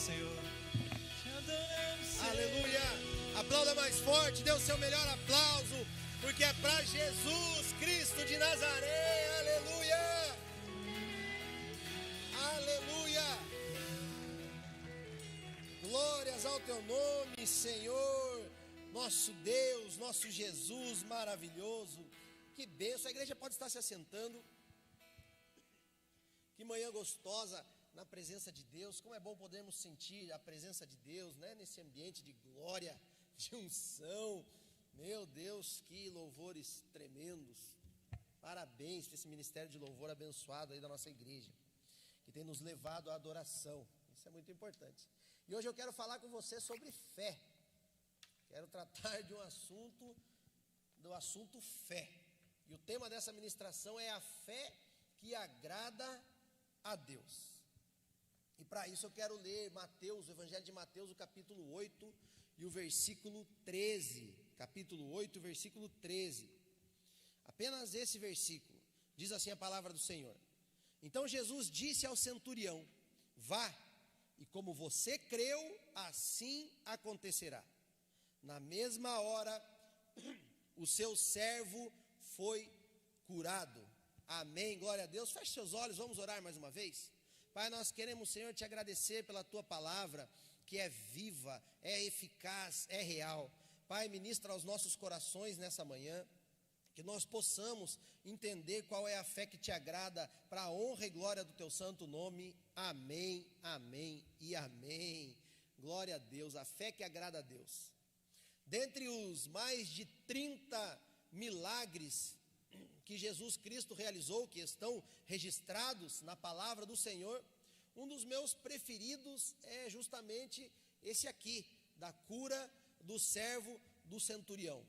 Senhor. Te adoramos, Senhor. Aleluia. Aplauda mais forte, dê o seu melhor aplauso, porque é para Jesus Cristo de Nazaré. Aleluia. Aleluia. Glórias ao teu nome, Senhor, nosso Deus, nosso Jesus maravilhoso. Que bênção, a igreja pode estar se assentando. Que manhã gostosa na presença de Deus. Como é bom podermos sentir a presença de Deus, né? Nesse ambiente de glória, de unção. Meu Deus, que louvores tremendos. Parabéns para esse ministério de louvor abençoado aí da nossa igreja, que tem nos levado à adoração. Isso é muito importante. E hoje eu quero falar com você sobre fé. Quero tratar de do assunto fé. E o tema dessa ministração é a fé que agrada a Deus. E para isso eu quero ler Mateus, o Evangelho de Mateus, o capítulo 8 e o versículo 13. Capítulo 8, versículo 13. Apenas esse versículo. Diz assim a palavra do Senhor. Então Jesus disse ao centurião: vá, e como você creu, assim acontecerá. Na mesma hora, o seu servo foi curado. Amém, glória a Deus. Feche seus olhos, vamos orar mais uma vez. Pai, nós queremos, Senhor, te agradecer pela tua palavra, que é viva, é eficaz, é real. Pai, ministra aos nossos corações nessa manhã, que nós possamos entender qual é a fé que te agrada, para a honra e glória do teu santo nome. Amém, amém e amém. Glória a Deus, a fé que agrada a Deus. Dentre os mais de 30 milagres que Jesus Cristo realizou, que estão registrados na palavra do Senhor, um dos meus preferidos é justamente esse aqui, da cura do servo do centurião.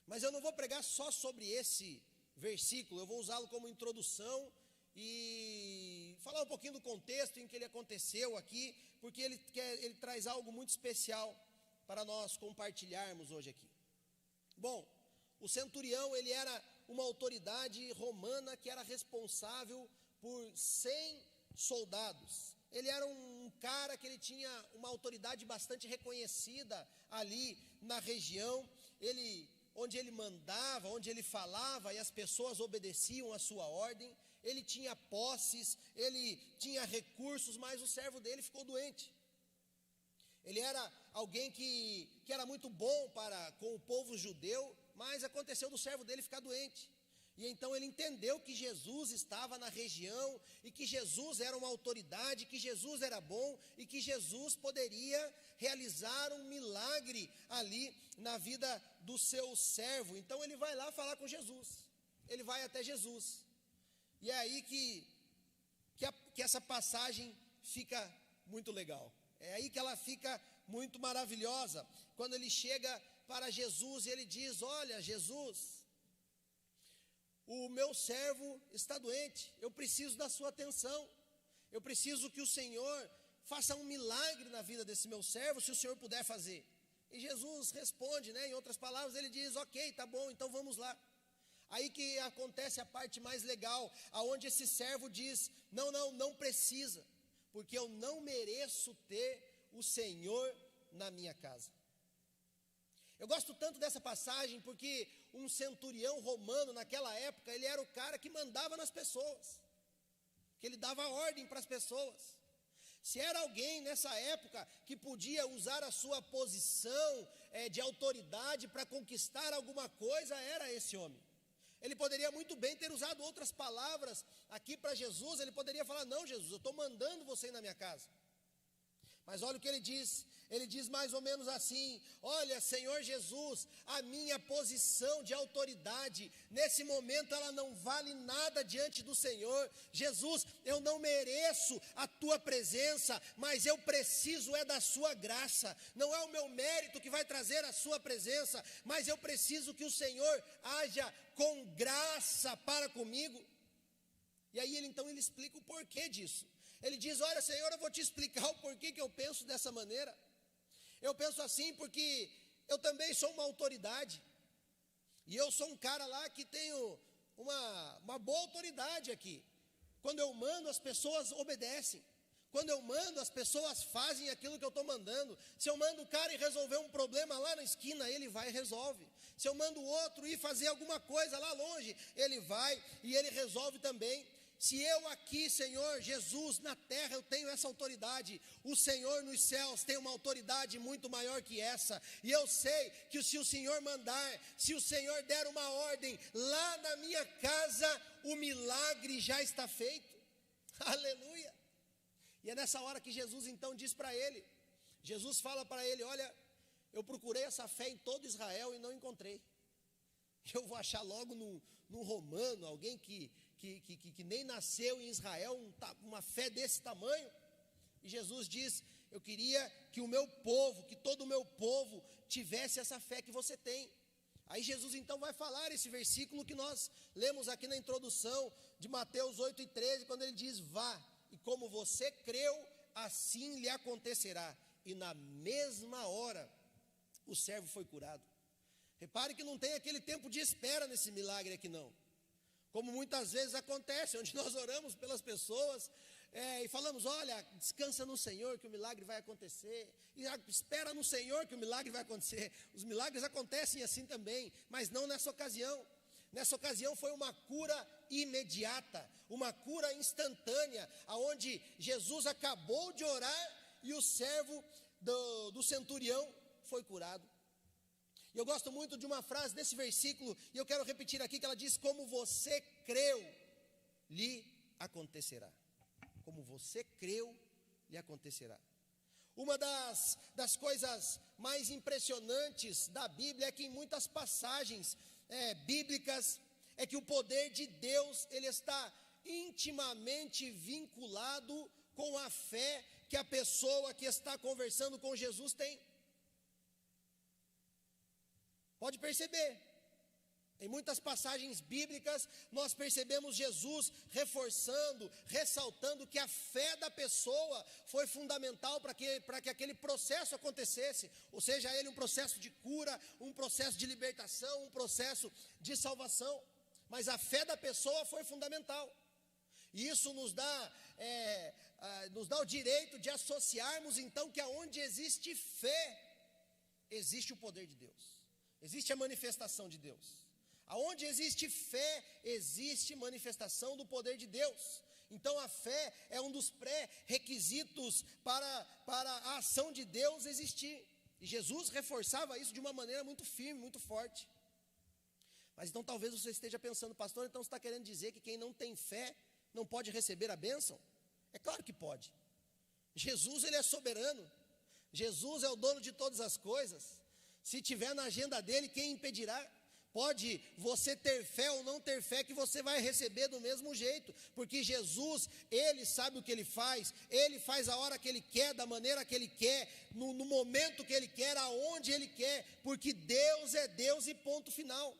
Mas eu não vou pregar só sobre esse versículo, eu vou usá-lo como introdução e falar um pouquinho do contexto em que ele aconteceu aqui, porque ele traz algo muito especial para nós compartilharmos hoje aqui. Bom, o centurião, ele era uma autoridade romana que era responsável por 100 soldados. Ele era um cara que ele tinha uma autoridade bastante reconhecida ali na região. Onde ele mandava, onde ele falava e as pessoas obedeciam a sua ordem. Ele tinha posses, ele tinha recursos, mas o servo dele ficou doente. Ele era alguém que era muito bom com o povo judeu, mas aconteceu do servo dele ficar doente. E então ele entendeu que Jesus estava na região, e que Jesus era uma autoridade, que Jesus era bom, e que Jesus poderia realizar um milagre ali na vida do seu servo. Então ele vai lá falar com Jesus, ele vai até Jesus. E é aí que essa passagem fica muito legal. É aí que ela fica muito maravilhosa. Quando ele chega para Jesus e ele diz: olha, Jesus, o meu servo está doente, eu preciso da sua atenção, eu preciso que o Senhor faça um milagre na vida desse meu servo, se o Senhor puder fazer. E Jesus responde, né, em outras palavras, ele diz: ok, tá bom, então vamos lá. Aí que acontece a parte mais legal, aonde esse servo diz: não precisa, porque eu não mereço ter o Senhor na minha casa. Eu gosto tanto dessa passagem porque um centurião romano naquela época, ele era o cara que mandava nas pessoas, que ele dava ordem para as pessoas. Se era alguém nessa época que podia usar a sua posição de autoridade para conquistar alguma coisa, era esse homem. Ele poderia muito bem ter usado outras palavras aqui para Jesus. Ele poderia falar: não, Jesus, eu estou mandando você ir na minha casa. Mas olha o que ele diz mais ou menos assim: olha, Senhor Jesus, a minha posição de autoridade, nesse momento ela não vale nada diante do Senhor. Jesus, eu não mereço a tua presença, mas eu preciso da sua graça. Não é o meu mérito que vai trazer a sua presença, mas eu preciso que o Senhor haja com graça para comigo. E aí ele explica o porquê disso. Ele diz: olha, Senhor, eu vou te explicar o porquê que eu penso dessa maneira. Eu penso assim porque eu também sou uma autoridade, e eu sou um cara lá que tenho uma boa autoridade aqui. Quando eu mando, as pessoas obedecem. Quando eu mando, as pessoas fazem aquilo que eu estou mandando. Se eu mando o cara ir resolver um problema lá na esquina, ele vai e resolve. Se eu mando o outro ir fazer alguma coisa lá longe, ele vai e ele resolve também. Se eu aqui, Senhor Jesus, na terra eu tenho essa autoridade, o Senhor nos céus tem uma autoridade muito maior que essa. E eu sei que se o Senhor mandar, se o Senhor der uma ordem lá na minha casa, o milagre já está feito. Aleluia! E é nessa hora que Jesus então diz para ele, Jesus fala para ele, olha, eu procurei essa fé em todo Israel e não encontrei. Eu vou achar logo num romano, alguém que nem nasceu em Israel, uma fé desse tamanho. E Jesus diz, eu queria que o meu povo, que todo o meu povo tivesse essa fé que você tem. Aí Jesus então vai falar esse versículo que nós lemos aqui na introdução de Mateus 8:13, quando ele diz, vá, e como você creu, assim lhe acontecerá. E na mesma hora, o servo foi curado. Repare que não tem aquele tempo de espera nesse milagre aqui não. Como muitas vezes acontece, onde nós oramos pelas pessoas e falamos, olha, descansa no Senhor que o milagre vai acontecer. E espera no Senhor que o milagre vai acontecer. Os milagres acontecem assim também, mas não nessa ocasião. Nessa ocasião foi uma cura imediata, uma cura instantânea, aonde Jesus acabou de orar e o servo do centurião foi curado. E eu gosto muito de uma frase desse versículo, e eu quero repetir aqui, que ela diz, como você creu, lhe acontecerá. Como você creu, lhe acontecerá. Uma das coisas mais impressionantes da Bíblia é que em muitas passagens bíblicas, é que o poder de Deus, ele está intimamente vinculado com a fé que a pessoa que está conversando com Jesus tem. Pode perceber, em muitas passagens bíblicas, nós percebemos Jesus reforçando, ressaltando que a fé da pessoa foi fundamental para que aquele processo acontecesse, ou seja, ele um processo de cura, um processo de libertação, um processo de salvação, mas a fé da pessoa foi fundamental, e isso nos dá o direito de associarmos então que aonde existe fé, existe o poder de Deus. Existe a manifestação de Deus. Aonde existe fé, existe manifestação do poder de Deus. Então a fé é um dos pré-requisitos para a ação de Deus existir. E Jesus reforçava isso de uma maneira muito firme, muito forte. Mas então talvez você esteja pensando, pastor, então você está querendo dizer que quem não tem fé não pode receber a bênção? É claro que pode. Jesus, ele é soberano. Jesus é o dono de todas as coisas. Se tiver na agenda dele, quem impedirá? Pode você ter fé ou não ter fé, que você vai receber do mesmo jeito, porque Jesus, ele sabe o que ele faz a hora que ele quer, da maneira que ele quer, no momento que ele quer, aonde ele quer, porque Deus é Deus e ponto final.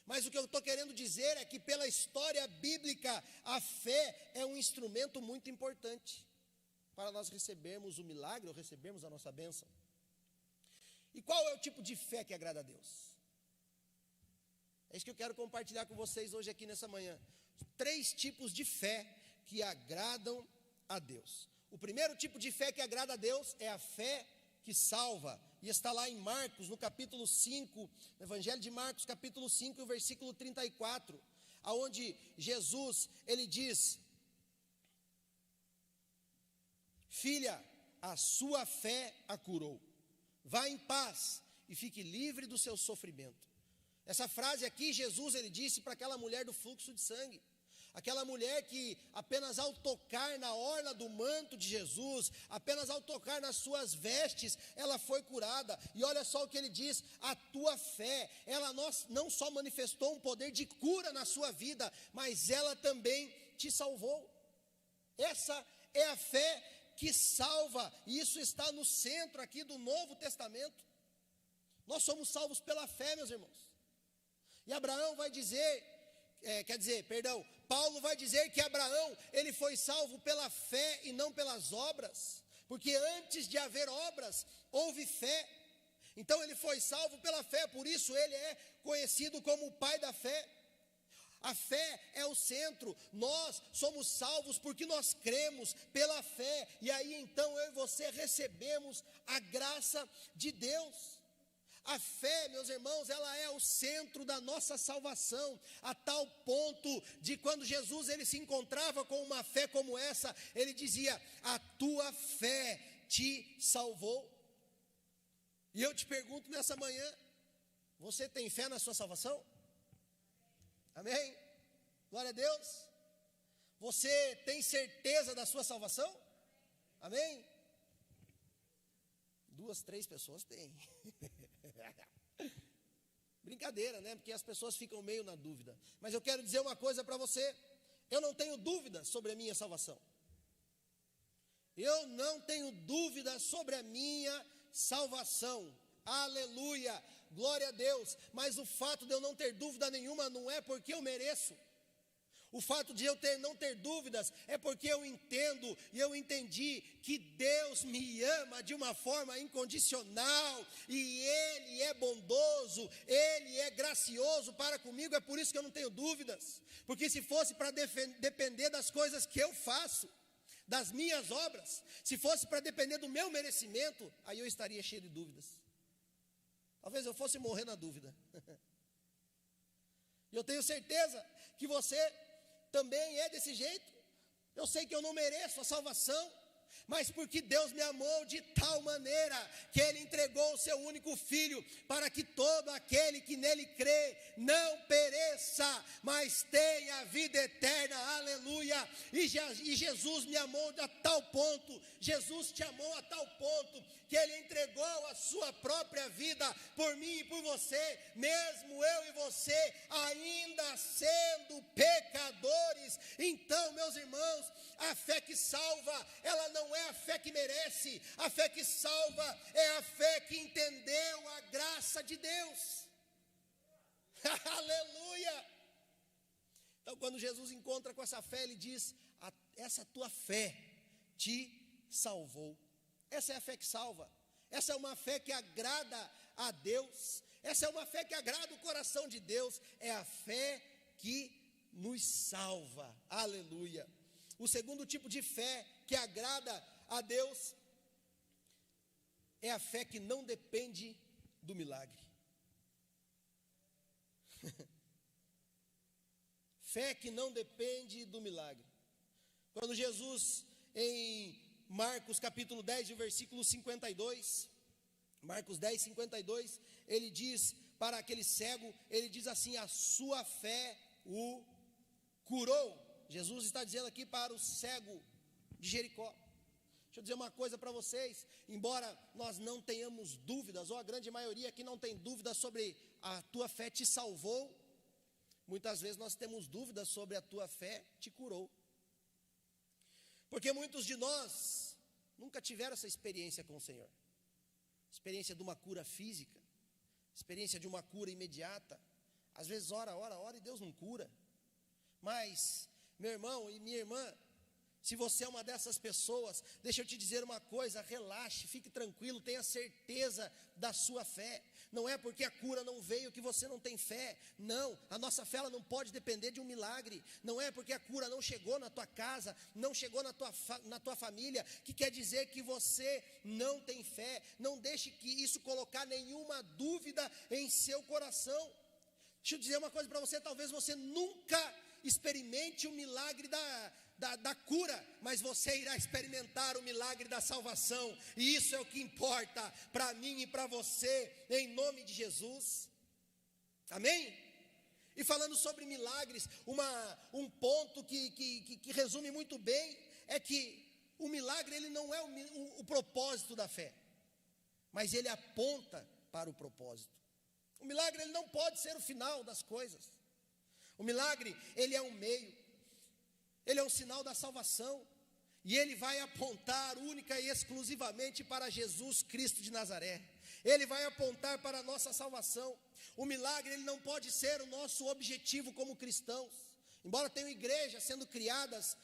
Mas o que eu estou querendo dizer é que pela história bíblica, a fé é um instrumento muito importante para nós recebermos o milagre ou recebermos a nossa bênção. E qual é o tipo de fé que agrada a Deus? É isso que eu quero compartilhar com vocês hoje aqui nessa manhã. 3 tipos de fé que agradam a Deus. O primeiro tipo de fé que agrada a Deus é a fé que salva. E está lá em Marcos, no capítulo 5, no Evangelho de Marcos, capítulo 5, versículo 34, aonde Jesus, ele diz, filha, a sua fé a curou. Vá em paz e fique livre do seu sofrimento. Essa frase aqui, Jesus, ele disse para aquela mulher do fluxo de sangue. Aquela mulher que apenas ao tocar na orla do manto de Jesus, apenas ao tocar nas suas vestes, ela foi curada. E olha só o que ele diz, a tua fé, ela não só manifestou um poder de cura na sua vida, mas ela também te salvou. Essa é a fé que salva, e isso está no centro aqui do Novo Testamento. Nós somos salvos pela fé, meus irmãos. E Abraão vai dizer, Paulo vai dizer que Abraão, ele foi salvo pela fé e não pelas obras, porque antes de haver obras, houve fé. Então ele foi salvo pela fé, por isso ele é conhecido como o pai da fé. A fé é o centro. Nós somos salvos porque nós cremos pela fé. E aí então eu e você recebemos a graça de Deus. A fé, meus irmãos, ela é o centro da nossa salvação, a tal ponto de quando Jesus ele se encontrava com uma fé como essa, ele dizia: a tua fé te salvou. E eu te pergunto nessa manhã, você tem fé na sua salvação? Amém? Glória a Deus. Você tem certeza da sua salvação? Amém? 2, 3 pessoas têm. Brincadeira, né? Porque as pessoas ficam meio na dúvida. Mas eu quero dizer uma coisa para você. Eu não tenho dúvida sobre a minha salvação. Eu não tenho dúvida sobre a minha salvação. Aleluia, glória a Deus. Mas o fato de eu não ter dúvida nenhuma não é porque eu mereço. O fato de eu não ter dúvidas é porque eu entendo e eu entendi que Deus me ama de uma forma incondicional e Ele é bondoso, Ele é gracioso para comigo. É por isso que eu não tenho dúvidas, porque se fosse para depender das coisas que eu faço, das minhas obras, se fosse para depender do meu merecimento, aí eu estaria cheio de dúvidas. Talvez eu fosse morrer na dúvida. E eu tenho certeza que você também é desse jeito. Eu sei que eu não mereço a salvação, mas porque Deus me amou de tal maneira que Ele entregou o seu único Filho, para que todo aquele que nele crê não pereça, mas tenha vida eterna. Aleluia. E Jesus me amou a tal ponto, Jesus te amou a tal ponto, que Ele entregou a sua própria vida por mim e por você, mesmo eu e você ainda sendo pecadores. Então, meus irmãos, a fé que salva, ela não é a fé que merece. A fé que salva é a fé que entendeu a graça de Deus. Aleluia. Então, quando Jesus encontra com essa fé, Ele diz: essa tua fé te salvou. Essa é a fé que salva. Essa é uma fé que agrada a Deus. Essa é uma fé que agrada o coração de Deus. É a fé que nos salva. Aleluia. O segundo tipo de fé que agrada a Deus é a fé que não depende do milagre. Fé que não depende do milagre. Quando Jesus, em Marcos capítulo 10, versículo 52, Marcos 10, 52, ele diz para aquele cego, ele diz assim: a sua fé o curou. Jesus está dizendo aqui para o cego de Jericó. Deixa eu dizer uma coisa para vocês, embora nós não tenhamos dúvidas, ou a grande maioria aqui não tem dúvidas sobre a tua fé te salvou, muitas vezes nós temos dúvidas sobre a tua fé te curou. Porque muitos de nós nunca tiveram essa experiência com o Senhor. Experiência de uma cura física, experiência de uma cura imediata. Às vezes ora e Deus não cura. Mas, meu irmão e minha irmã, se você é uma dessas pessoas, deixa eu te dizer uma coisa: relaxe, fique tranquilo, tenha certeza da sua fé. Não é porque a cura não veio que você não tem fé. Não, a nossa fé ela não pode depender de um milagre. Não é porque a cura não chegou na tua casa, não chegou na tua família, que quer dizer que você não tem fé. Não deixe que isso colocar nenhuma dúvida em seu coração. Deixa eu dizer uma coisa para você: talvez você nunca experimente o milagre da cura, mas você irá experimentar o milagre da salvação, e isso é o que importa para mim e para você, em nome de Jesus. Amém? E falando sobre milagres, um ponto que resume muito bem é que o milagre ele não é o propósito da fé, mas ele aponta para o propósito. O milagre ele não pode ser o final das coisas. O milagre ele é um meio, ele é um sinal da salvação, e ele vai apontar única e exclusivamente para Jesus Cristo de Nazaré. Ele vai apontar para a nossa salvação. O milagre ele não pode ser o nosso objetivo como cristãos. Embora tenham igrejas sendo criadas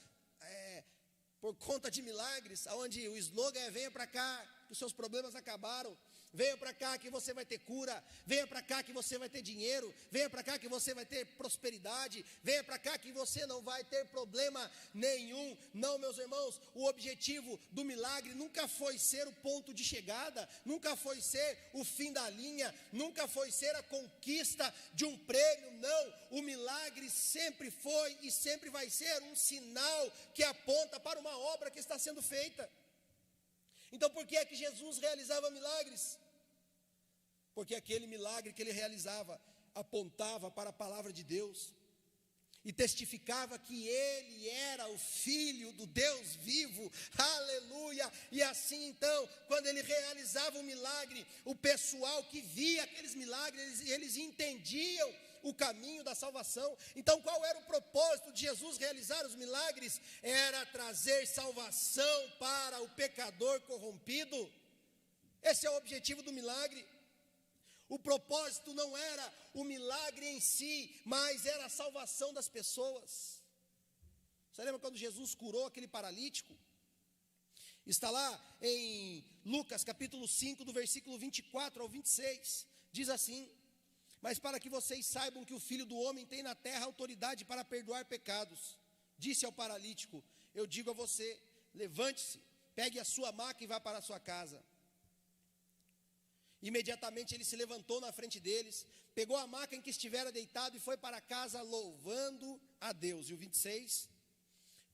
por conta de milagres, onde o slogan é: venha para cá, que os seus problemas acabaram. Venha para cá que você vai ter cura. Venha para cá que você vai ter dinheiro. Venha para cá que você vai ter prosperidade. Venha para cá que você não vai ter problema nenhum. Não, meus irmãos, o objetivo do milagre nunca foi ser o ponto de chegada, nunca foi ser o fim da linha, nunca foi ser a conquista de um prêmio. Não, o milagre sempre foi e sempre vai ser um sinal que aponta para uma obra que está sendo feita. Então por que é que Jesus realizava milagres? Porque aquele milagre que ele realizava apontava para a palavra de Deus e testificava que ele era o Filho do Deus vivo, aleluia. E assim então, quando ele realizava um milagre, o pessoal que via aqueles milagres, eles entendiam o caminho da salvação. Então qual era o propósito de Jesus realizar os milagres? Era trazer salvação para o pecador corrompido. Esse é o objetivo do milagre. O propósito não era o milagre em si, mas era a salvação das pessoas. Você lembra quando Jesus curou aquele paralítico? Está lá em Lucas capítulo 5, do versículo 24 ao 26, diz assim: mas para que vocês saibam que o Filho do Homem tem na terra autoridade para perdoar pecados, disse ao paralítico: eu digo a você, levante-se, pegue a sua maca e vá para a sua casa. Imediatamente ele se levantou na frente deles, pegou a maca em que estivera deitado e foi para casa louvando a Deus. E o 26,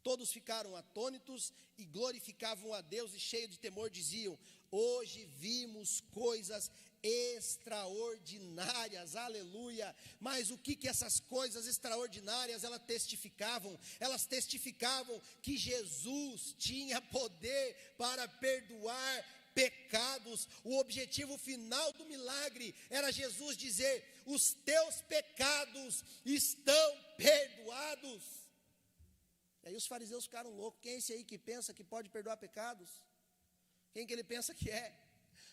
todos ficaram atônitos e glorificavam a Deus e cheios de temor diziam: hoje vimos coisas extraordinárias, aleluia. Mas o que essas coisas extraordinárias elas testificavam? Elas testificavam que Jesus tinha poder para perdoar pecados. O objetivo final do milagre era Jesus dizer: os teus pecados estão perdoados. E aí os fariseus ficaram loucos. Quem é esse aí que pensa que pode perdoar pecados? Quem que ele pensa que é?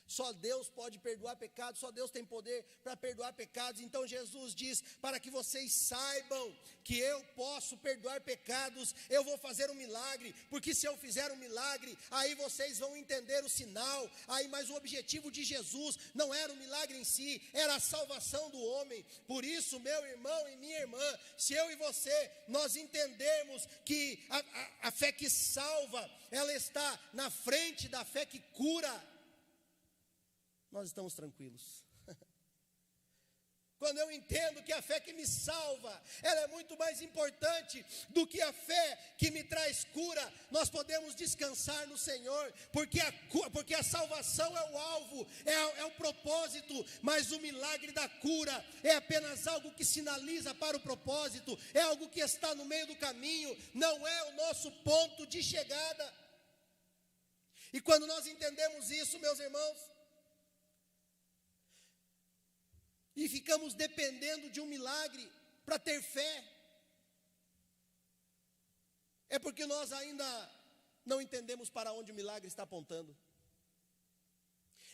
Só Deus pode perdoar pecados, só Deus tem poder para perdoar pecados. Então Jesus diz: para que vocês saibam que eu posso perdoar pecados, eu vou fazer um milagre, porque se eu fizer um milagre, aí vocês vão entender o sinal. Mas o objetivo de Jesus não era o milagre em si, era a salvação do homem. Por isso, meu irmão e minha irmã, se eu e você, nós entendemos que a fé que salva, ela está na frente da fé que cura, nós estamos tranquilos. Quando eu entendo que a fé que me salva, ela é muito mais importante do que a fé que me traz cura, nós podemos descansar no Senhor, porque a salvação é o alvo, é o propósito, mas o milagre da cura é apenas algo que sinaliza para o propósito, é algo que está no meio do caminho, não é o nosso ponto de chegada. E quando nós entendemos isso, meus irmãos, e ficamos dependendo de um milagre para ter fé, é porque nós ainda não entendemos para onde o milagre está apontando.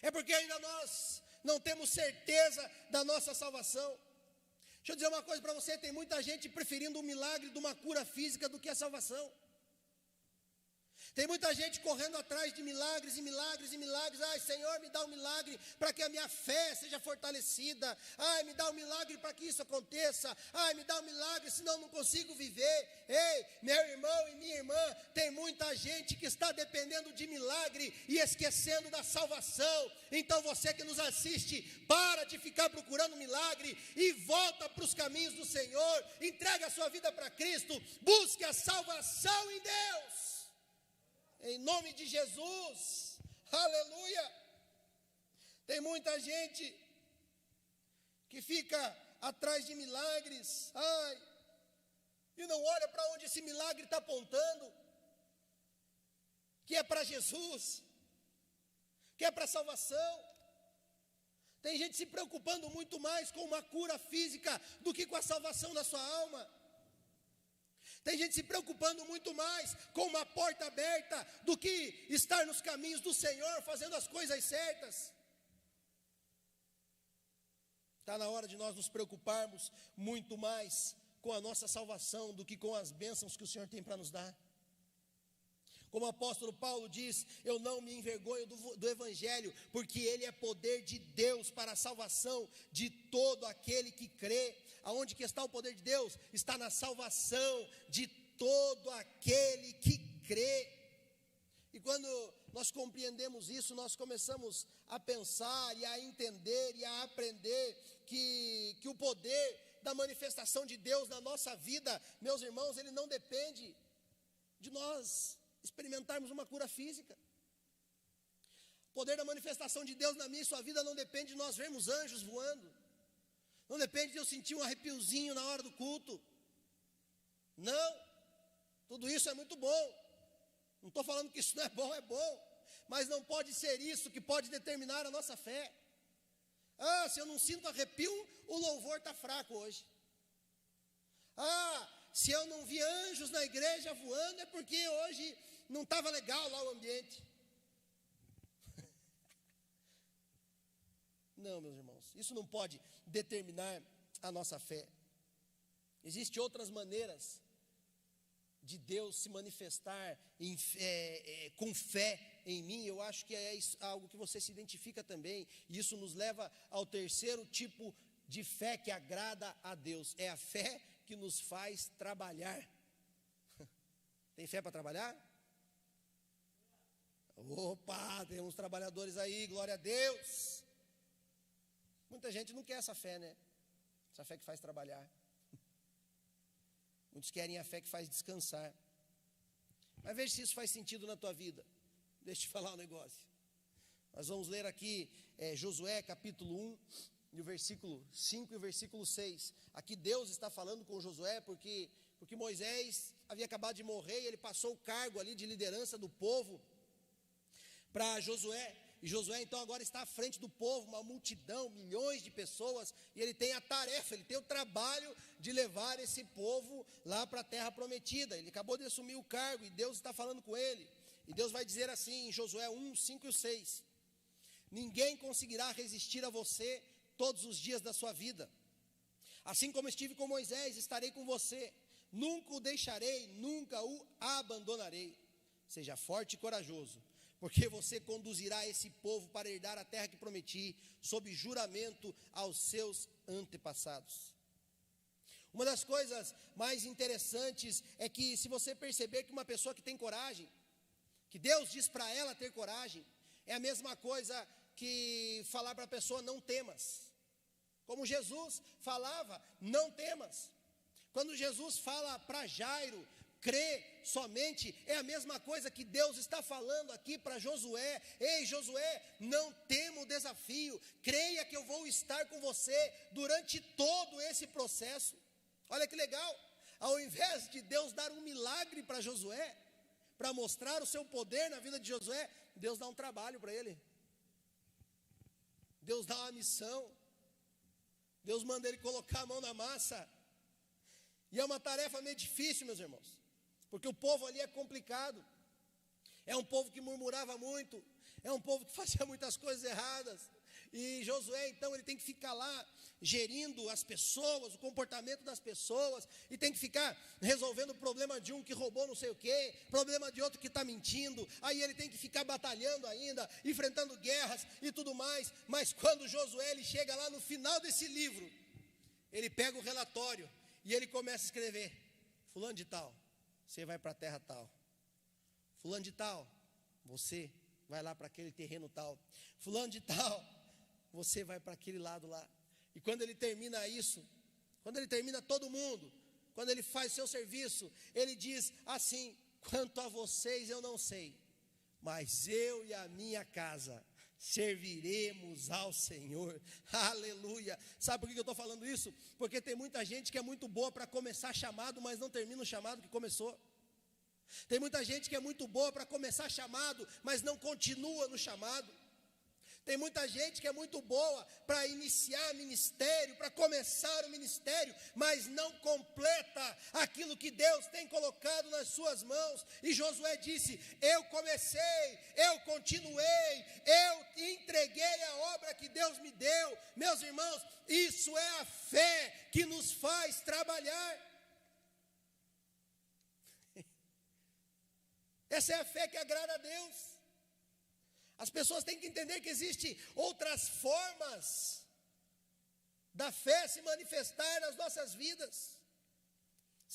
É porque ainda nós não temos certeza da nossa salvação. Deixa eu dizer uma coisa para você: tem muita gente preferindo o milagre de uma cura física do que a salvação. Tem muita gente correndo atrás de milagres e milagres e milagres. Ai, Senhor, me dá um milagre para que a minha fé seja fortalecida. Ai, me dá um milagre para que isso aconteça. Ai, me dá um milagre, senão eu não consigo viver. Ei, meu irmão e minha irmã, tem muita gente que está dependendo de milagre e esquecendo da salvação. Então você que nos assiste, para de ficar procurando milagre e volta para os caminhos do Senhor. Entrega a sua vida para Cristo. Busque a salvação em Deus. Em nome de Jesus, aleluia. Tem muita gente que fica atrás de milagres, e não olha para onde esse milagre está apontando, que é para Jesus, que é para a salvação. Tem gente se preocupando muito mais com uma cura física do que com a salvação da sua alma. Tem gente se preocupando muito mais com uma porta aberta do que estar nos caminhos do Senhor, fazendo as coisas certas. Está na hora de nós nos preocuparmos muito mais com a nossa salvação do que com as bênçãos que o Senhor tem para nos dar. Como o apóstolo Paulo diz, eu não me envergonho do evangelho, porque ele é poder de Deus para a salvação de todo aquele que crê. Aonde que está o poder de Deus? Está na salvação de todo aquele que crê. E quando nós compreendemos isso, nós começamos a pensar e a entender e a aprender que o poder da manifestação de Deus na nossa vida, meus irmãos, ele não depende de nós experimentarmos uma cura física. O poder da manifestação de Deus na minha e sua vida não depende de nós vermos anjos voando. Não depende de eu sentir um arrepiozinho na hora do culto. Não. Tudo isso é muito bom. Não estou falando que isso não é bom. Mas não pode ser isso que pode determinar a nossa fé. Se eu não sinto arrepio, o louvor está fraco hoje. Se eu não vi anjos na igreja voando, é porque hoje não estava legal lá o ambiente. Não, meus irmãos, isso não pode determinar a nossa fé. Existem outras maneiras de Deus se manifestar com fé em mim. Eu acho que é algo que você se identifica também. E isso nos leva ao terceiro tipo de fé que agrada a Deus. É a fé que nos faz trabalhar. Tem fé para trabalhar? Opa, tem uns trabalhadores aí, glória a Deus. Muita gente não quer essa fé, né? Essa fé que faz trabalhar. Muitos querem a fé que faz descansar. Mas veja se isso faz sentido na tua vida. Deixa eu te falar um negócio. Nós vamos ler aqui Josué capítulo 1, e o versículo 5 e o versículo 6. Aqui Deus está falando com Josué porque Moisés havia acabado de morrer e ele passou o cargo ali de liderança do povo para Josué. E Josué então agora está à frente do povo, uma multidão, milhões de pessoas, e ele tem a tarefa, ele tem o trabalho de levar esse povo lá para a terra prometida. Ele acabou de assumir o cargo e Deus está falando com ele. E Deus vai dizer assim em Josué 1, 5 e 6: ninguém conseguirá resistir a você todos os dias da sua vida. Assim como estive com Moisés, estarei com você. Nunca o deixarei, nunca o abandonarei. Seja forte e corajoso, porque você conduzirá esse povo para herdar a terra que prometi, sob juramento aos seus antepassados. Uma das coisas mais interessantes é que, se você perceber que uma pessoa que tem coragem, que Deus diz para ela ter coragem, é a mesma coisa que falar para a pessoa: não temas. Como Jesus falava: não temas. Quando Jesus fala para Jairo: crê somente, é a mesma coisa que Deus está falando aqui para Josué. Ei, Josué, não tema o desafio, creia que eu vou estar com você durante todo esse processo. Olha que legal, ao invés de Deus dar um milagre para Josué, para mostrar o seu poder na vida de Josué, Deus dá um trabalho para ele. Deus dá uma missão. Deus manda ele colocar a mão na massa. E é uma tarefa meio difícil, meus irmãos, porque o povo ali é complicado. É um povo que murmurava muito, é um povo que fazia muitas coisas erradas. E Josué, então, ele tem que ficar lá gerindo as pessoas, o comportamento das pessoas, e tem que ficar resolvendo o problema de um que roubou não sei o quê, problema de outro que está mentindo. Aí ele tem que ficar batalhando ainda, enfrentando guerras e tudo mais. Mas quando Josué ele chega lá no final desse livro, ele pega o relatório e ele começa a escrever: fulano de tal, você vai para a terra tal. Fulano de tal, você vai lá para aquele terreno tal. Fulano de tal, você vai para aquele lado lá. E quando ele termina isso, quando ele termina todo mundo, quando ele faz o seu serviço, ele diz assim: quanto a vocês eu não sei, mas eu e a minha casa serviremos ao Senhor. Aleluia. Sabe por que eu estou falando isso? Porque tem muita gente que é muito boa para começar chamado, mas não termina o chamado que começou. Tem muita gente que é muito boa para começar chamado, mas não continua no chamado. Tem muita gente que é muito boa para iniciar ministério, para começar o ministério, mas não completa aquilo que Deus tem colocado nas suas mãos. E Josué disse: eu comecei, eu continuei, eu entreguei a obra que Deus me deu. Meus irmãos, isso é a fé que nos faz trabalhar. Essa é a fé que agrada a Deus. As pessoas têm que entender que existem outras formas da fé se manifestar nas nossas vidas.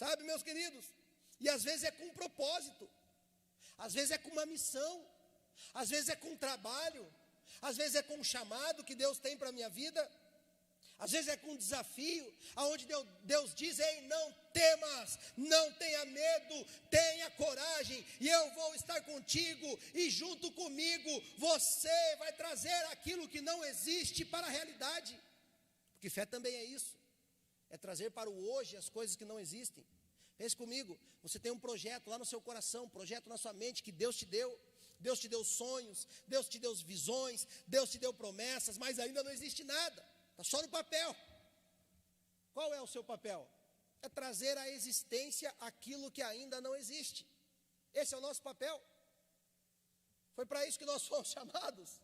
Sabe, meus queridos? E às vezes é com um propósito, às vezes é com uma missão, às vezes é com um trabalho, às vezes é com um chamado que Deus tem para a minha vida, às vezes é com um desafio, aonde Deus diz: ei, não temas, não tenha medo, tenha coragem, e eu vou estar contigo, e junto comigo você vai trazer aquilo que não existe para a realidade. Porque fé também é isso, é trazer para o hoje as coisas que não existem. Pense comigo, você tem um projeto lá no seu coração, um projeto na sua mente que Deus te deu. Deus te deu sonhos, Deus te deu visões, Deus te deu promessas, mas ainda não existe nada, está só no papel. Qual é o seu papel? É trazer à existência aquilo que ainda não existe. Esse é o nosso papel. Foi para isso que nós fomos chamados.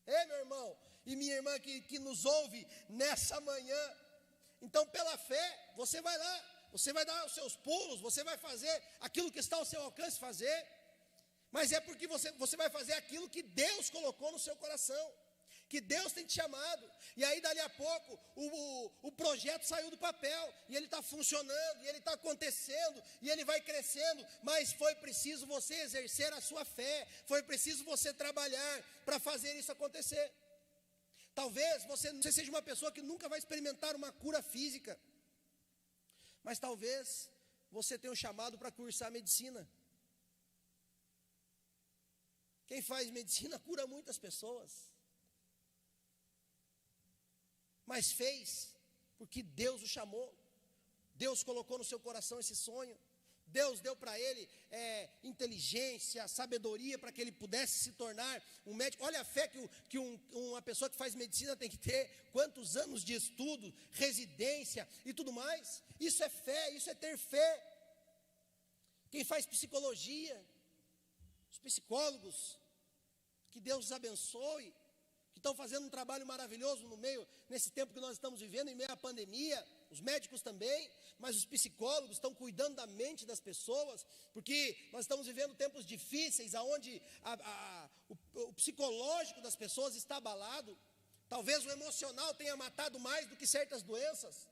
Ei, meu irmão e minha irmã que nos ouve nessa manhã, então pela fé, você vai lá, você vai dar os seus pulos, você vai fazer aquilo que está ao seu alcance fazer, mas é porque você vai fazer aquilo que Deus colocou no seu coração, que Deus tem te chamado, e aí dali a pouco o projeto saiu do papel, e ele está funcionando, e ele está acontecendo, e ele vai crescendo, mas foi preciso você exercer a sua fé, foi preciso você trabalhar para fazer isso acontecer. Talvez você seja uma pessoa que nunca vai experimentar uma cura física, mas talvez você tenha um chamado para cursar medicina. Quem faz medicina cura muitas pessoas, mas fez porque Deus o chamou, Deus colocou no seu coração esse sonho, Deus deu para ele inteligência, sabedoria para que ele pudesse se tornar um médico. Olha a fé que uma pessoa que faz medicina tem que ter, quantos anos de estudo, residência e tudo mais. Isso é fé, isso é ter fé. Quem faz psicologia, os psicólogos, que Deus os abençoe, que estão fazendo um trabalho maravilhoso nesse tempo que nós estamos vivendo, em meio à pandemia, os médicos também, mas os psicólogos estão cuidando da mente das pessoas, porque nós estamos vivendo tempos difíceis, onde o psicológico das pessoas está abalado, talvez o emocional tenha matado mais do que certas doenças,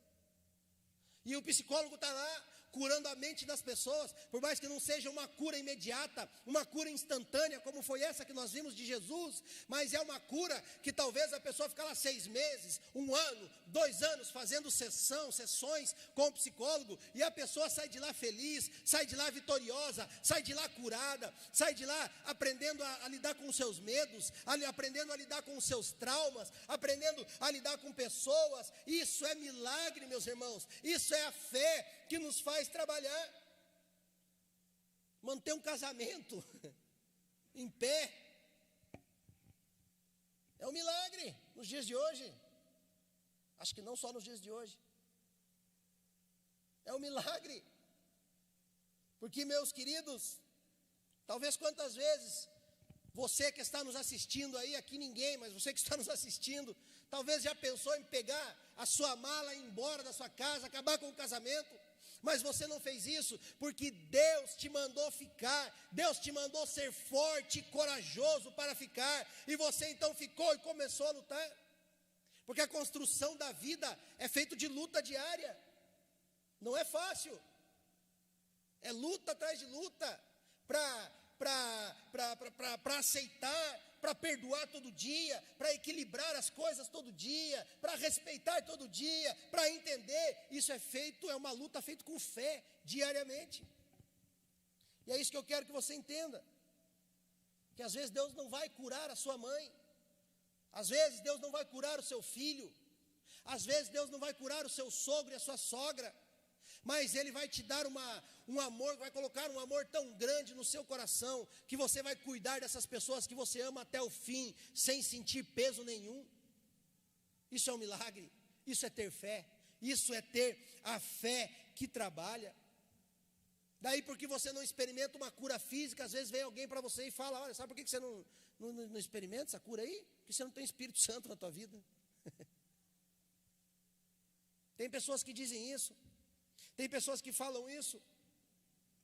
e o psicólogo está lá, curando a mente das pessoas, por mais que não seja uma cura imediata, uma cura instantânea, como foi essa que nós vimos de Jesus, mas é uma cura que talvez a pessoa fique lá 6 meses, 1 ano, 2 anos, fazendo sessões com o psicólogo, e a pessoa sai de lá feliz, sai de lá vitoriosa, sai de lá curada, sai de lá aprendendo a lidar com os seus medos, aprendendo a lidar com os seus traumas, aprendendo a lidar com pessoas. Isso é milagre, meus irmãos, isso é a fé que nos faz trabalhar. Manter um casamento em pé é um milagre nos dias de hoje. Acho que não só nos dias de hoje. É um milagre. Porque, meus queridos, talvez quantas vezes você que está nos assistindo aí, aqui ninguém, mas você que está nos assistindo, talvez já pensou em pegar a sua mala e ir embora da sua casa, acabar com o casamento, mas você não fez isso, porque Deus te mandou ficar, Deus te mandou ser forte e corajoso para ficar, e você então ficou e começou a lutar, porque a construção da vida é feita de luta diária, não é fácil, é luta atrás de luta, para aceitar, para perdoar todo dia, para equilibrar as coisas todo dia, para respeitar todo dia, para entender. Isso é uma luta feita com fé, diariamente. E é isso que eu quero que você entenda, que às vezes Deus não vai curar a sua mãe, às vezes Deus não vai curar o seu filho, às vezes Deus não vai curar o seu sogro e a sua sogra, mas Ele vai te dar um amor, vai colocar um amor tão grande no seu coração, que você vai cuidar dessas pessoas que você ama até o fim, sem sentir peso nenhum. Isso é um milagre, isso é ter fé, isso é ter a fé que trabalha. Daí porque você não experimenta uma cura física, às vezes vem alguém para você e fala: olha, sabe por que você não experimenta essa cura aí? Porque você não tem Espírito Santo na tua vida. Tem pessoas que dizem isso. Tem pessoas que falam isso,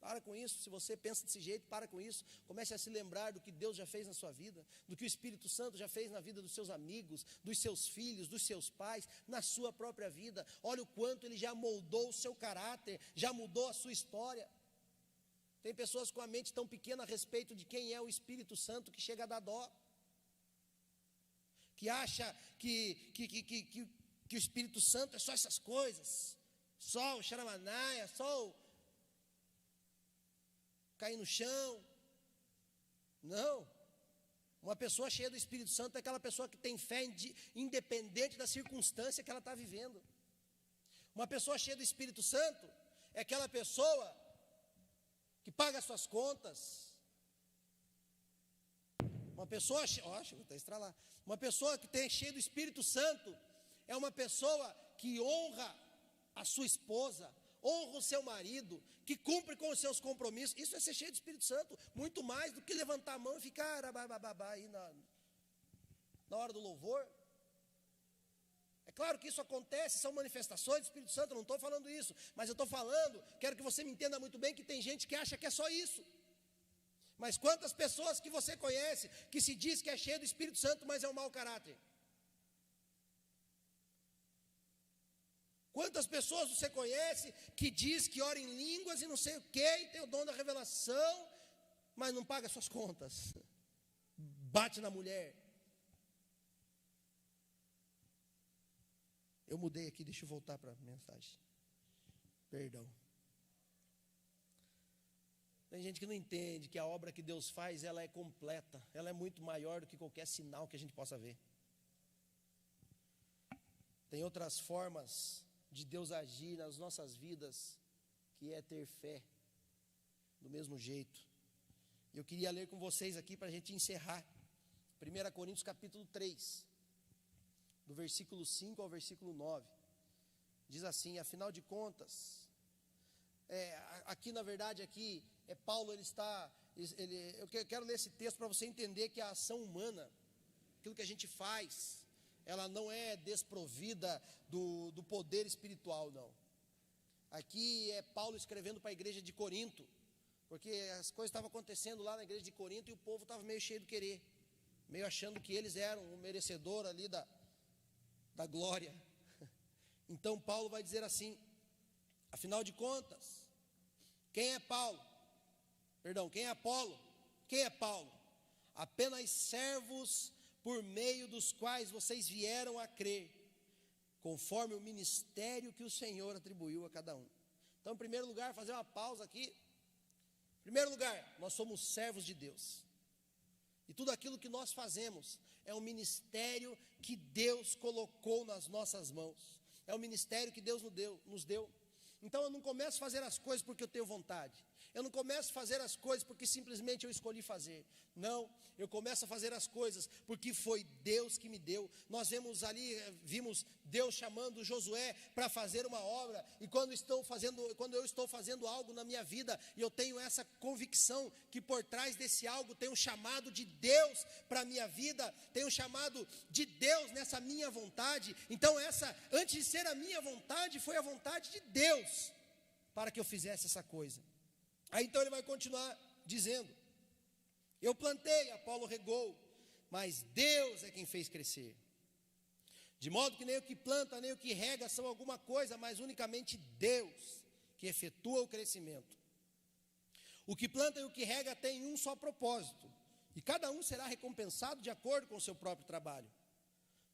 Para com isso. Se você pensa desse jeito, para com isso. Comece a se lembrar do que Deus já fez na sua vida, do que o Espírito Santo já fez na vida dos seus amigos, dos seus filhos, dos seus pais, na sua própria vida. Olha o quanto Ele já moldou o seu caráter, já mudou a sua história. Tem pessoas com a mente tão pequena a respeito de quem é o Espírito Santo que chega a dar dó. Que acha que o Espírito Santo é só essas coisas. Só o xaramanaia, só o cair no chão. Não. Uma pessoa cheia do Espírito Santo é aquela pessoa que tem fé independente da circunstância que ela está vivendo. Uma pessoa cheia do Espírito Santo é aquela pessoa que paga as suas contas. Uma pessoa, uma pessoa que tem cheia do Espírito Santo é uma pessoa que honra a sua esposa, honra o seu marido, que cumpre com os seus compromissos. Isso é ser cheio do Espírito Santo, muito mais do que levantar a mão e ficar aí na hora do louvor. É claro que isso acontece, são manifestações do Espírito Santo, eu não estou falando isso, mas eu estou falando, quero que você me entenda muito bem, que tem gente que acha que é só isso. Mas quantas pessoas que você conhece, que se diz que é cheio do Espírito Santo, mas é um mau caráter? Quantas pessoas você conhece, que diz que ora em línguas e não sei o quê, e tem o dom da revelação, mas não paga suas contas, bate na mulher. Eu mudei aqui, deixa eu voltar para a mensagem. Perdão. Tem gente que não entende que a obra que Deus faz, ela é completa. Ela é muito maior do que qualquer sinal que a gente possa ver. Tem outras formas de Deus agir nas nossas vidas, que é ter fé, do mesmo jeito. Eu queria ler com vocês aqui para a gente encerrar. 1 Coríntios capítulo 3. Do versículo 5 ao versículo 9, diz assim: afinal de contas, aqui na verdade, Paulo, eu quero ler esse texto para você entender que a ação humana, aquilo que a gente faz, ela não é desprovida do poder espiritual, não. Aqui é Paulo escrevendo para a igreja de Corinto, porque as coisas estavam acontecendo lá na igreja de Corinto e o povo estava meio cheio de querer, meio achando que eles eram o merecedor ali da glória. Então Paulo vai dizer assim: afinal de contas, quem é Paulo? Quem é Apolo? Quem é Paulo? Apenas servos por meio dos quais vocês vieram a crer, conforme o ministério que o Senhor atribuiu a cada um. Então, em primeiro lugar, fazer uma pausa aqui. Em primeiro lugar, nós somos servos de Deus. E tudo aquilo que nós fazemos é um ministério que Deus colocou nas nossas mãos. É um ministério que Deus nos deu. Então eu não começo a fazer as coisas porque eu tenho vontade. Eu não começo a fazer as coisas porque simplesmente eu escolhi fazer. Não, eu começo a fazer as coisas porque foi Deus que me deu. Nós vimos Deus chamando Josué para fazer uma obra. E quando eu estou fazendo algo na minha vida, e eu tenho essa convicção que por trás desse algo tem um chamado de Deus para a minha vida, tem um chamado de Deus nessa minha vontade. Então antes de ser a minha vontade, foi a vontade de Deus para que eu fizesse essa coisa. Aí então ele vai continuar dizendo: eu plantei, Apolo regou, mas Deus é quem fez crescer. De modo que nem o que planta, nem o que rega são alguma coisa, mas unicamente Deus que efetua o crescimento. O que planta e o que rega têm um só propósito, e cada um será recompensado de acordo com o seu próprio trabalho.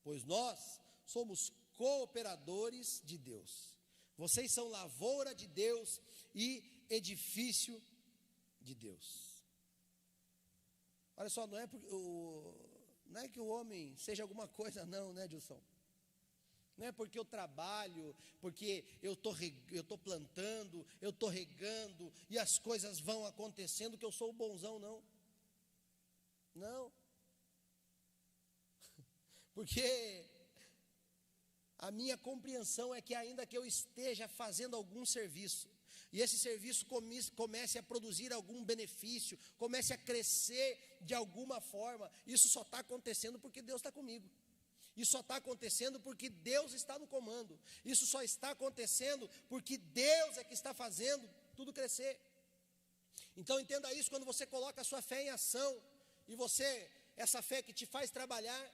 Pois nós somos cooperadores de Deus. Vocês são lavoura de Deus e edifício de Deus. Olha só, não é que o homem seja alguma coisa não, né, Dilson? Não é porque eu trabalho, porque eu estou plantando, eu estou regando, e as coisas vão acontecendo, que eu sou o bonzão, não. Não. Porque a minha compreensão é que ainda que eu esteja fazendo algum serviço, e esse serviço comece a produzir algum benefício, comece a crescer de alguma forma, isso só está acontecendo porque Deus está comigo. Isso só está acontecendo porque Deus está no comando. Isso só está acontecendo porque Deus é que está fazendo tudo crescer. Então entenda isso, quando você coloca a sua fé em ação, e essa fé que te faz trabalhar,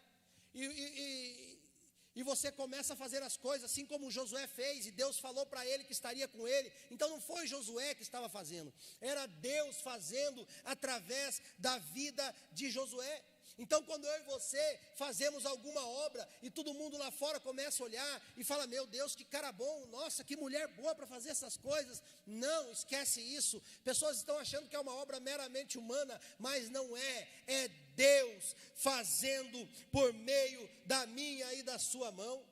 e você começa a fazer as coisas, assim como Josué fez, e Deus falou para ele que estaria com ele. Então não foi Josué que estava fazendo, era Deus fazendo através da vida de Josué. Então quando eu e você fazemos alguma obra, e todo mundo lá fora começa a olhar, e fala, meu Deus, que cara bom, nossa, que mulher boa para fazer essas coisas. Não, esquece isso. Pessoas estão achando que é uma obra meramente humana, mas não é. É Deus fazendo por meio da minha e da sua mão.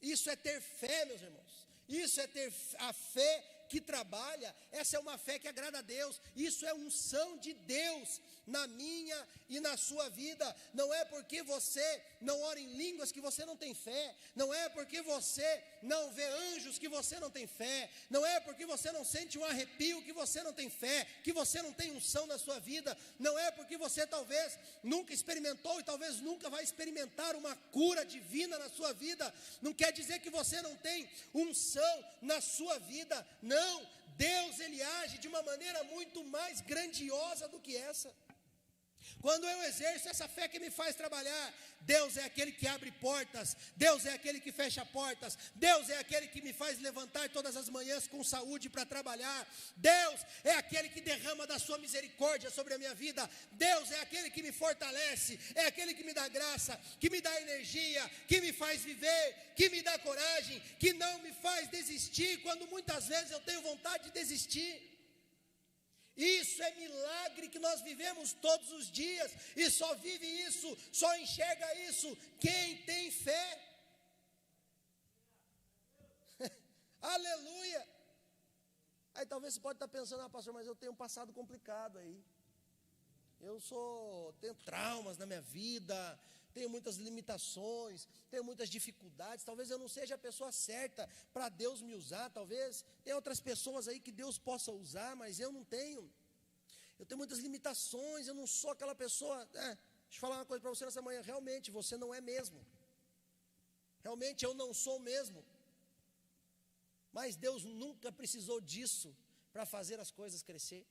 Isso é ter fé, meus irmãos. Isso é ter a fé que trabalha. Essa é uma fé que agrada a Deus. Isso é unção de Deus na minha e na sua vida. Não é porque você não ora em línguas que você não tem fé. Não é porque você não vê anjos que você não tem fé. Não é porque você não sente um arrepio que você não tem fé, que você não tem unção na sua vida. Não é porque você talvez nunca experimentou e talvez nunca vai experimentar uma cura divina na sua vida. Não quer dizer que você não tem unção na sua vida. Não, Deus, Ele age de uma maneira muito mais grandiosa do que essa. Quando eu exerço essa fé que me faz trabalhar, Deus é aquele que abre portas, Deus é aquele que fecha portas, Deus é aquele que me faz levantar todas as manhãs com saúde para trabalhar, Deus é aquele que derrama da sua misericórdia sobre a minha vida, Deus é aquele que me fortalece, é aquele que me dá graça, que me dá energia, que me faz viver, que me dá coragem, que não me faz desistir, quando muitas vezes eu tenho vontade de desistir. Isso é milagre que nós vivemos todos os dias, e só vive isso, só enxerga isso quem tem fé. Aleluia. Aí talvez você pode estar pensando, pastor, mas eu tenho um passado complicado aí, tenho traumas na minha vida, tenho muitas limitações, tenho muitas dificuldades, talvez eu não seja a pessoa certa para Deus me usar, talvez tem outras pessoas aí que Deus possa usar, mas eu não tenho, eu tenho muitas limitações, eu não sou aquela pessoa. Deixa eu falar uma coisa para você nessa manhã, realmente você não é mesmo, realmente eu não sou mesmo, mas Deus nunca precisou disso para fazer as coisas crescer.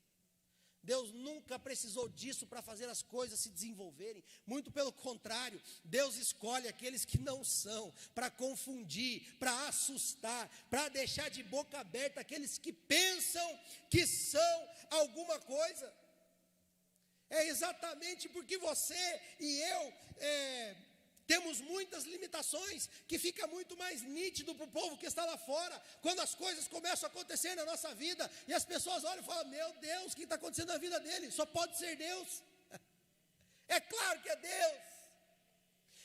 Deus nunca precisou disso para fazer as coisas se desenvolverem. Muito pelo contrário, Deus escolhe aqueles que não são, para confundir, para assustar, para deixar de boca aberta aqueles que pensam que são alguma coisa. É exatamente porque você e eu temos muitas limitações, que fica muito mais nítido para o povo que está lá fora, quando as coisas começam a acontecer na nossa vida, e as pessoas olham e falam, meu Deus, o que está acontecendo na vida dele? Só pode ser Deus. É claro que é Deus,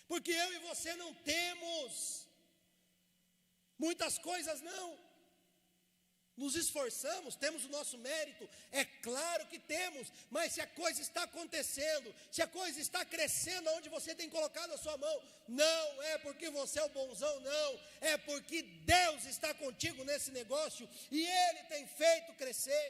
porque eu e você não temos muitas coisas, não. Nos esforçamos, temos o nosso mérito, é claro que temos, mas se a coisa está acontecendo, se a coisa está crescendo onde você tem colocado a sua mão, não é porque você é o bonzão, não, é porque Deus está contigo nesse negócio, e Ele tem feito crescer.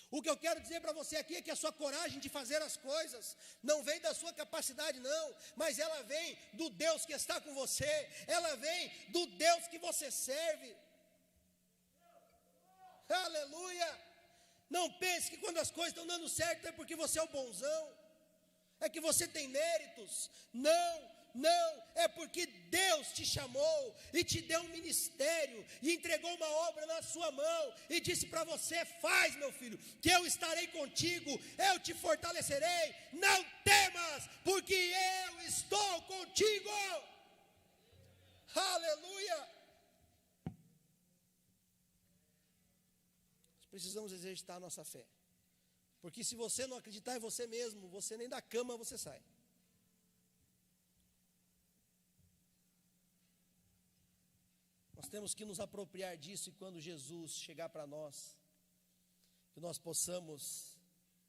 O que eu quero dizer para você aqui é que a sua coragem de fazer as coisas não vem da sua capacidade, não, mas ela vem do Deus que está com você, ela vem do Deus que você serve. Aleluia. Não pense que quando as coisas estão dando certo é porque você é o bonzão, é que você tem méritos. Não, é porque Deus te chamou e te deu um ministério e entregou uma obra na sua mão e disse para você, faz, meu filho, que eu estarei contigo, eu te fortalecerei, não temas, porque eu estou contigo. Aleluia. Precisamos exercitar a nossa fé, porque se você não acreditar em você mesmo, você nem da cama você sai. Nós temos que nos apropriar disso, e quando Jesus chegar para nós, que nós possamos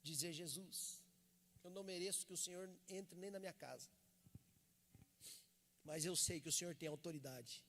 dizer, Jesus, eu não mereço que o Senhor entre nem na minha casa, mas eu sei que o Senhor tem autoridade,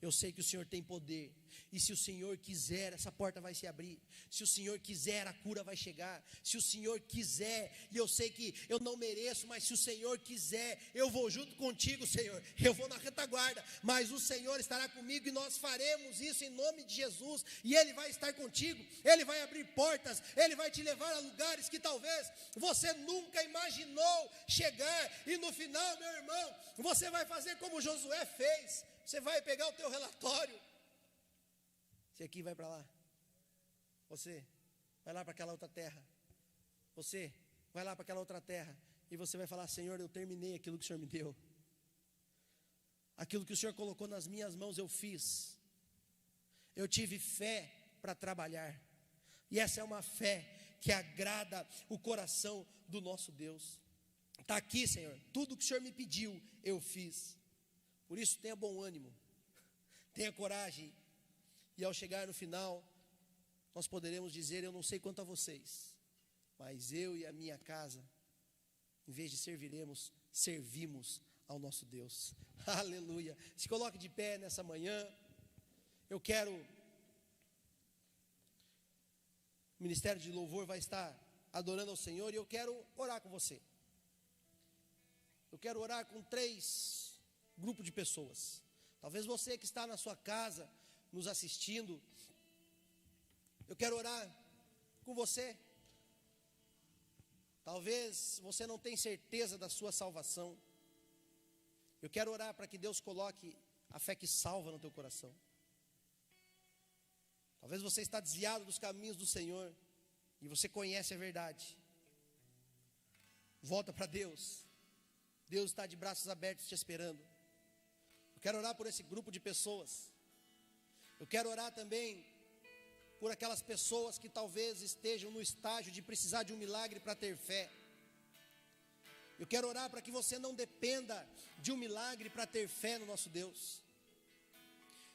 Eu sei que o Senhor tem poder, e se o Senhor quiser, essa porta vai se abrir. Se o Senhor quiser, a cura vai chegar. Se o Senhor quiser, e eu sei que eu não mereço, mas se o Senhor quiser, eu vou junto contigo, Senhor. Eu vou na retaguarda, mas o Senhor estará comigo, e nós faremos isso em nome de Jesus. E Ele vai estar contigo, Ele vai abrir portas, Ele vai te levar a lugares que talvez você nunca imaginou chegar. E no final, meu irmão, você vai fazer como Josué fez. Você vai pegar o teu relatório. Você aqui vai para lá. Você vai lá para aquela outra terra. Você vai lá para aquela outra terra. E você vai falar: Senhor, eu terminei aquilo que o Senhor me deu. Aquilo que o Senhor colocou nas minhas mãos eu fiz. Eu tive fé para trabalhar. E essa é uma fé que agrada o coração do nosso Deus. Está aqui, Senhor. Tudo que o Senhor me pediu, eu fiz. Por isso, tenha bom ânimo, tenha coragem, e ao chegar no final, nós poderemos dizer: eu não sei quanto a vocês, mas eu e a minha casa, em vez de serviremos, servimos ao nosso Deus. Aleluia. Se coloque de pé nessa manhã. Eu quero, o Ministério de Louvor vai estar adorando ao Senhor, e eu quero orar com você. Eu quero orar com 3 grupos de pessoas. Talvez você que está na sua casa, nos assistindo, eu quero orar com você. Talvez você não tenha certeza da sua salvação. Eu quero orar para que Deus coloque a fé que salva no teu coração. Talvez você está desviado dos caminhos do Senhor, e você conhece a verdade. Volta para Deus. Deus está de braços abertos te esperando. Eu quero orar por esse grupo de pessoas. Eu quero orar também por aquelas pessoas que talvez estejam no estágio de precisar de um milagre para ter fé. Eu quero orar para que você não dependa de um milagre para ter fé no nosso Deus.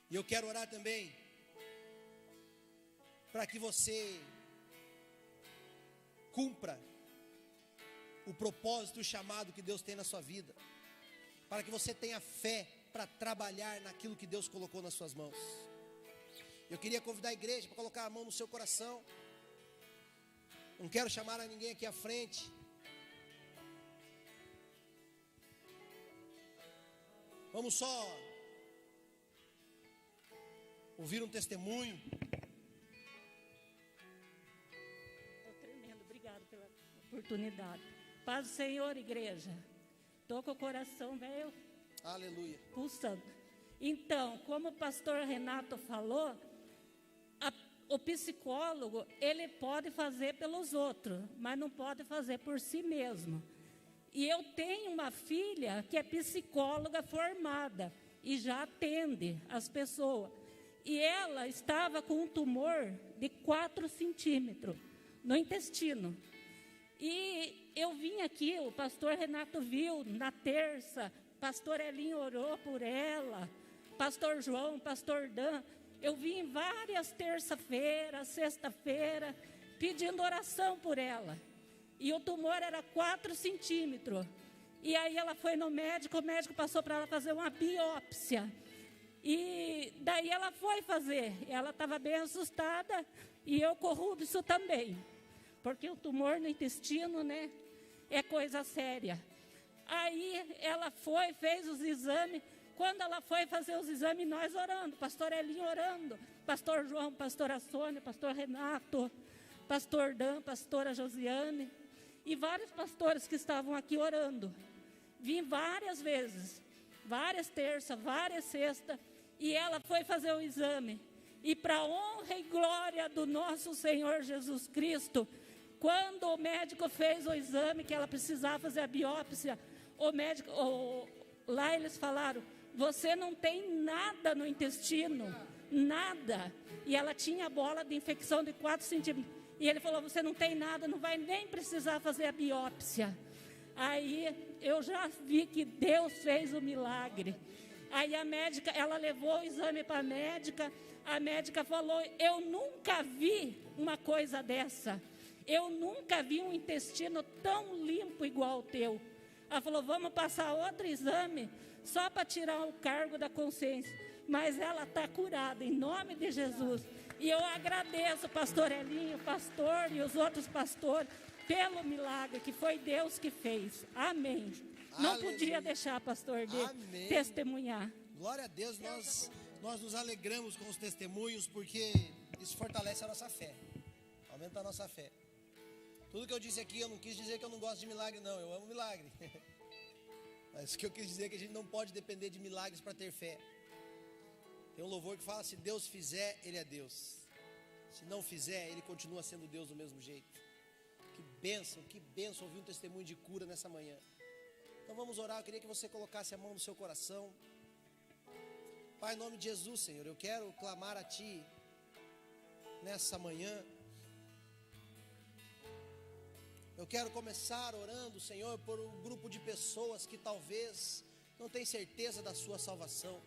E eu quero orar também para que você cumpra o propósito, o chamado que Deus tem na sua vida, para que você tenha fé para trabalhar naquilo que Deus colocou nas suas mãos. Eu queria convidar a igreja para colocar a mão no seu coração. Não quero chamar a ninguém aqui à frente. Vamos só ouvir um testemunho. Estou tremendo, obrigado pela oportunidade. Paz do Senhor, igreja. Estou com o coração, velho, Aleluia. pulsando. Então, como o pastor Renato falou, o psicólogo, ele pode fazer pelos outros, mas não pode fazer por si mesmo. E eu tenho uma filha que é psicóloga formada e já atende as pessoas. E ela estava com um tumor de 4 centímetros no intestino. E eu vim aqui, o pastor Renato viu na terça, pastor Elinho orou por ela, pastor João, pastor Dan. Eu vim várias terça-feira, sexta-feira, pedindo oração por ela. E o tumor era 4 centímetros. E aí ela foi no médico, o médico passou para ela fazer uma biópsia. E daí ela foi fazer. Ela estava bem assustada e eu corro isso também. Porque o tumor no intestino, né, é coisa séria. Aí ela foi, fez os exames. Quando ela foi fazer os exames, nós orando, pastor Elinho orando, pastor João, pastora Sônia, pastor Renato, pastor Dan, pastora Josiane, e vários pastores que estavam aqui orando. Vim várias vezes, várias terças, várias sextas, e ela foi fazer o exame. E para a honra e glória do nosso Senhor Jesus Cristo, quando o médico fez o exame, que ela precisava fazer a biópsia, o médico, lá eles falaram: você não tem nada no intestino, nada. E ela tinha bola de infecção de 4 centímetros. E ele falou: você não tem nada, não vai nem precisar fazer a biópsia. Aí eu já vi que Deus fez o milagre. Aí a médica, ela levou o exame para a médica falou: eu nunca vi uma coisa dessa. Eu nunca vi um intestino tão limpo igual o teu. Ela falou: vamos passar outro exame, só para tirar o cargo da consciência. mas ela está curada, em nome de Jesus. E eu agradeço, pastor Elinho, pastor e os outros pastores, pelo milagre que foi Deus que fez. Amém. Não Aleluia. podia deixar, pastor, de Amém. testemunhar. Glória a Deus, nós nos alegramos com os testemunhos, porque isso fortalece a nossa fé, aumenta a nossa fé. Tudo que eu disse aqui, eu não quis dizer que eu não gosto de milagre, não, eu amo milagre. Mas o que eu quis dizer é que a gente não pode depender de milagres para ter fé. Tem um louvor que fala: se Deus fizer, Ele é Deus. Se não fizer, Ele continua sendo Deus do mesmo jeito. Que bênção ouvir um testemunho de cura nessa manhã. Então vamos orar. Eu queria que você colocasse a mão no seu coração. Pai, em nome de Jesus, Senhor, eu quero clamar a Ti nessa manhã. Eu quero começar orando, Senhor, por um grupo de pessoas que talvez não tenham certeza da sua salvação.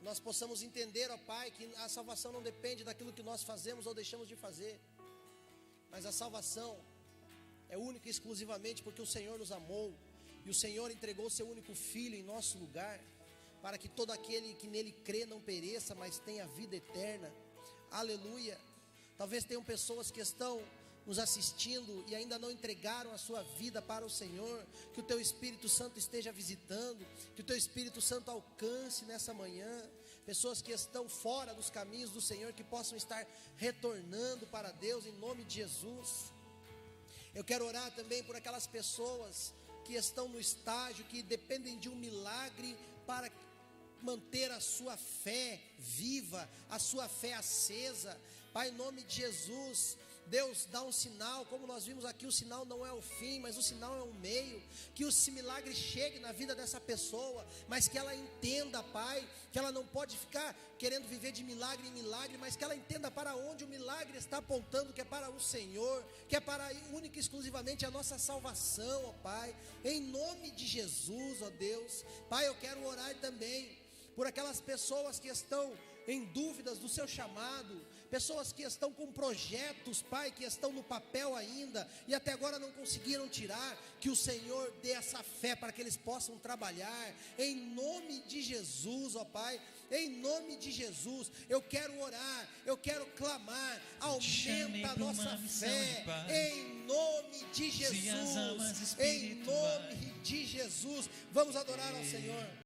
Nós possamos entender, ó Pai, que a salvação não depende daquilo que nós fazemos ou deixamos de fazer, mas a salvação é única e exclusivamente porque o Senhor nos amou, e o Senhor entregou o seu único Filho em nosso lugar, para que todo aquele que nele crê não pereça, mas tenha vida eterna. Aleluia. Talvez tenham pessoas que estão nos assistindo e ainda não entregaram a sua vida para o Senhor. Que o Teu Espírito Santo esteja visitando, que o Teu Espírito Santo alcance nessa manhã pessoas que estão fora dos caminhos do Senhor, que possam estar retornando para Deus em nome de Jesus. Eu quero orar também por aquelas pessoas que estão no estágio, que dependem de um milagre para manter a sua fé viva, a sua fé acesa. Pai, em nome de Jesus, Deus, dá um sinal, como nós vimos aqui, o sinal não é o fim, mas o sinal é um meio, que esse milagre chegue na vida dessa pessoa, mas que ela entenda, Pai, que ela não pode ficar querendo viver de milagre em milagre, mas que ela entenda para onde o milagre está apontando, que é para o Senhor, que é para única e exclusivamente a nossa salvação, ó Pai, em nome de Jesus, ó Deus. Pai, eu quero orar também por aquelas pessoas que estão em dúvidas do seu chamado, pessoas que estão com projetos, Pai, que estão no papel ainda e até agora não conseguiram tirar, que o Senhor dê essa fé para que eles possam trabalhar, em nome de Jesus, ó Pai, em nome de Jesus. Eu quero orar, eu quero clamar, aumenta a nossa fé, em nome de Jesus, em nome de Jesus. Vamos adorar ao Senhor.